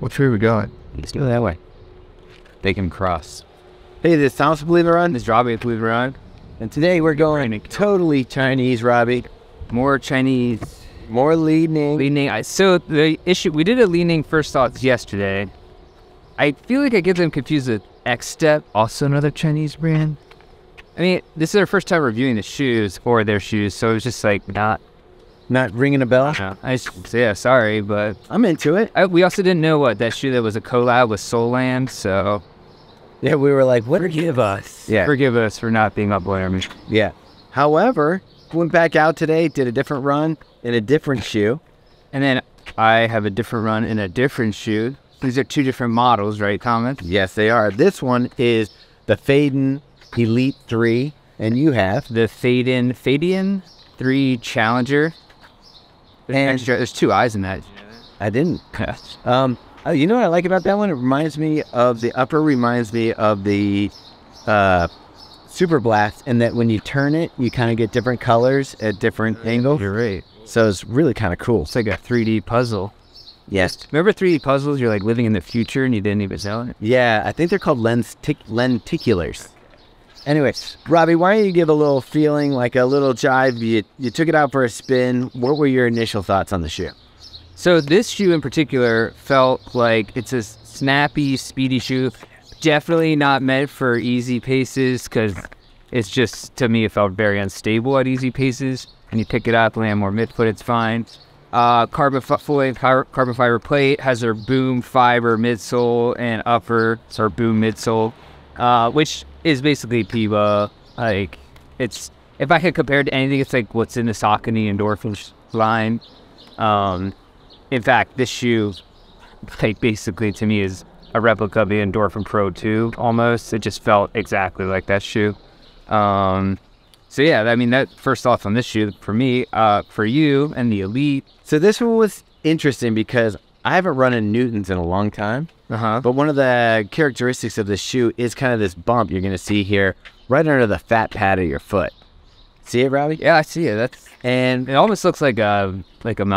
Which way are we going? Let's go that way. They can cross. Hey, this is Thomas, believe it or not. This is Robbe, believe it or not. And today we're going totally Chinese, Robbe. More Chinese. More Li-Ning. Li-Ning. So the issue, we did a Li-Ning first thoughts yesterday. I feel like I get them confused with X-Step, also another Chinese brand. I mean, this is our first time reviewing the shoes or their shoes, so it was just like not ringing a bell. Yeah, sorry, but I'm into it. We also didn't know that shoe that was a collab with Soulland, so yeah, we were like, what? Forgive us. Yeah, forgive us for not being up on. Yeah. However, went back out today, did a different run in a different shoe, and then I have a different run in a different shoe. These are two different models, right, Thomas? Yes, they are. This one is the Feidian Elite 3, and you have the Feidian 3 Challenger. And there's two eyes in that. I didn't. Oh, you know what I like about that one? It reminds me of the upper, reminds me of the Super Blast, and that when you turn it, you kind of get different colors at different angles. You're right. So it's really kind of cool. It's like a 3D puzzle. Yes. Remember 3D puzzles? You're like living in the future and you didn't even know it? Yeah, I think they're called lenticulars. Anyways, Robbe, why don't you give a little feeling, like a little jive? You took it out for a spin. What were your initial thoughts on the shoe? So this shoe in particular felt like it's a snappy, speedy shoe. Definitely not meant for easy paces because it's just, to me, it felt very unstable at easy paces. And you pick it up, land more midfoot, it's fine. Carbon fiber plate has our boom fiber midsole and upper, it's our boom midsole, which is basically Piba. Like, it's, if I could compare it to anything, it's like what's in the Saucony Endorphin line. In fact, this shoe, like, basically to me is a replica of the Endorphin Pro 2 almost. It just felt exactly like that shoe. So yeah, I mean, that first off on this shoe for me, for you and the Elite. So this one was interesting because I haven't run in Newtons in a long time. But one of the characteristics of this shoe is kind of this bump you're going to see here right under the fat pad of your foot. See it, Robbe? Yeah, I see it. And it almost looks like a defect.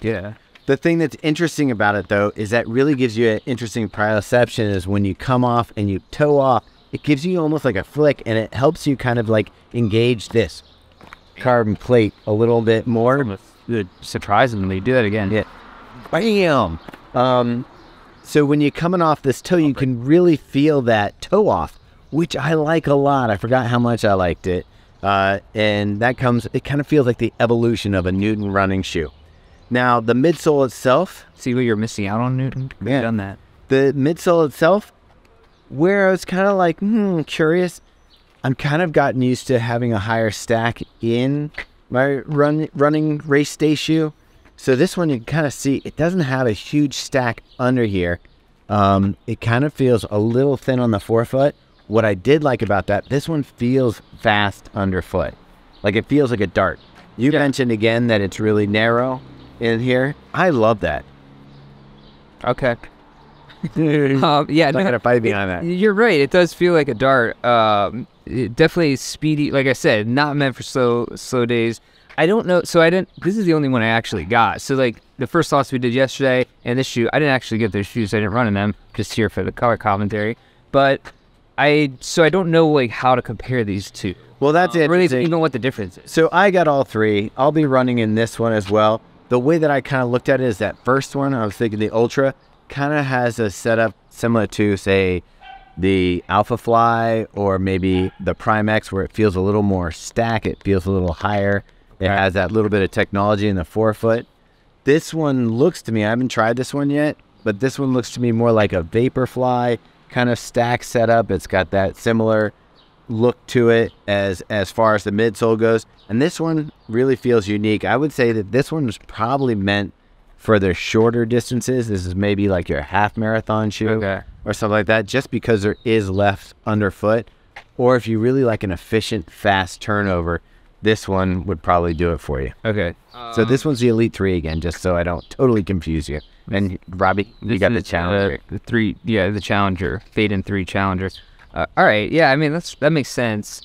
Yeah. The thing that's interesting about it though is that really gives you an interesting proprioception is when you come off and you toe off, it gives you almost like a flick, and it helps you kind of like engage this carbon plate a little bit more. Surprisingly, do that again. Yeah. Bam! So when you're coming off this toe, you can really feel that toe off, which I like a lot. I forgot how much I liked it. And that comes, it kind of feels like the evolution of a Newton running shoe. Now, the midsole itself. See what you're missing out on, Newton? Yeah. Done that. The midsole itself, where I was kind of like, curious. I'm kind of gotten used to having a higher stack in my running race day shoe. So this one you can kind of see, it doesn't have a huge stack under here. It kind of feels a little thin on the forefoot. What I did like about that, this one feels fast underfoot. Like it feels like a dart. You mentioned again that it's really narrow in here. I love that. Okay. Yeah, not gonna fight me on that. You're right. It does feel like a dart. It definitely speedy. Like I said, not meant for slow days. I don't know. So I didn't. This is the only one I actually got. So like the first thoughts we did yesterday and this shoe, I didn't actually get those shoes. I didn't run in them. Just here for the color commentary. But I don't know like how to compare these two. Well, that's it. Really, even what the difference is. So I got all three. I'll be running in this one as well. The way that I kind of looked at it is that first one, I was thinking the Ultra kind of has a setup similar to, say, the Alpha Fly or maybe the Prime X, where it feels a little more stack. It feels a little higher. It has that little bit of technology in the forefoot. This one looks to me, I haven't tried this one yet, but this one looks to me more like a Vaporfly kind of stack setup. It's got that similar look to it as far as the midsole goes. And this one really feels unique. I would say that this one was probably meant for the shorter distances. This is maybe like your half marathon shoe or something like that, just because there is left underfoot. Or if you really like an efficient, fast turnover, this one would probably do it for you. Okay. So this one's the Elite 3 again, just so I don't totally confuse you. And Robbe, you got the Challenger. The Challenger, Feidian 3 Challenger. All right, yeah, I mean that makes sense.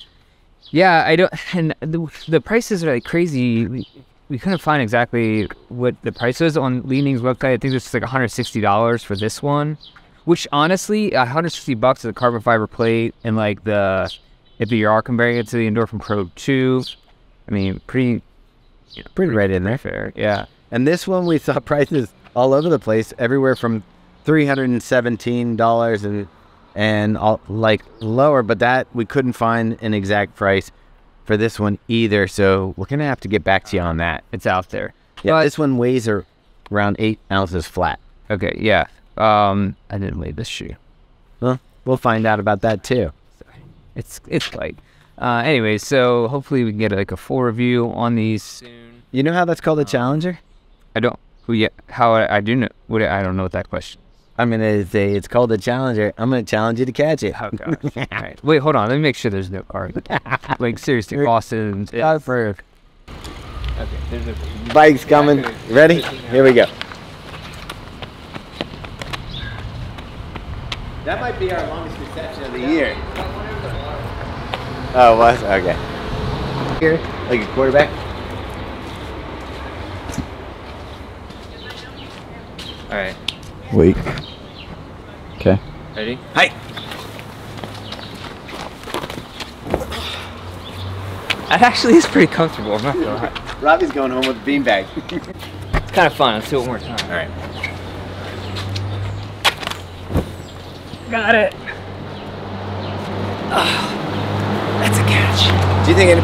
Yeah, I don't, and the prices are like crazy. we couldn't find exactly what the price was on Li-Ning's website. I think this is like $160 for this one, which honestly, $160 is a carbon fiber plate, and like if you are comparing it to the Endorphin Pro 2, I mean, pretty right in there. Fair, yeah. And this one we saw prices all over the place, everywhere from $317 and all, like lower, but that we couldn't find an exact price for this one either, so we're gonna have to get back to you on that. It's out there. Yeah, but this one weighs around 8 ounces flat. Okay, yeah. I didn't weigh this shoe. Well, we'll find out about that too. It's light. Anyway, so hopefully we can get like a full review on these soon. You know how that's called a Challenger? I don't. Yeah. How I do know? I don't know what that question. I'm gonna say it's called a Challenger. I'm gonna challenge you to catch it. Oh gosh. All right. Wait, hold on. Let me make sure there's no car. Like seriously, Boston. For Okay. There's a bike's coming. Ready? Here we go. That might be our longest reception of the year. Oh, it was? Okay. Here, like a quarterback. All right. Wait. Okay. Ready? Hi. That actually is pretty comfortable. I'm not gonna lie. Robbie's going home with a beanbag. It's kind of fun. Let's do it one more time. All right. Got it. That's a catch. Do you think anybody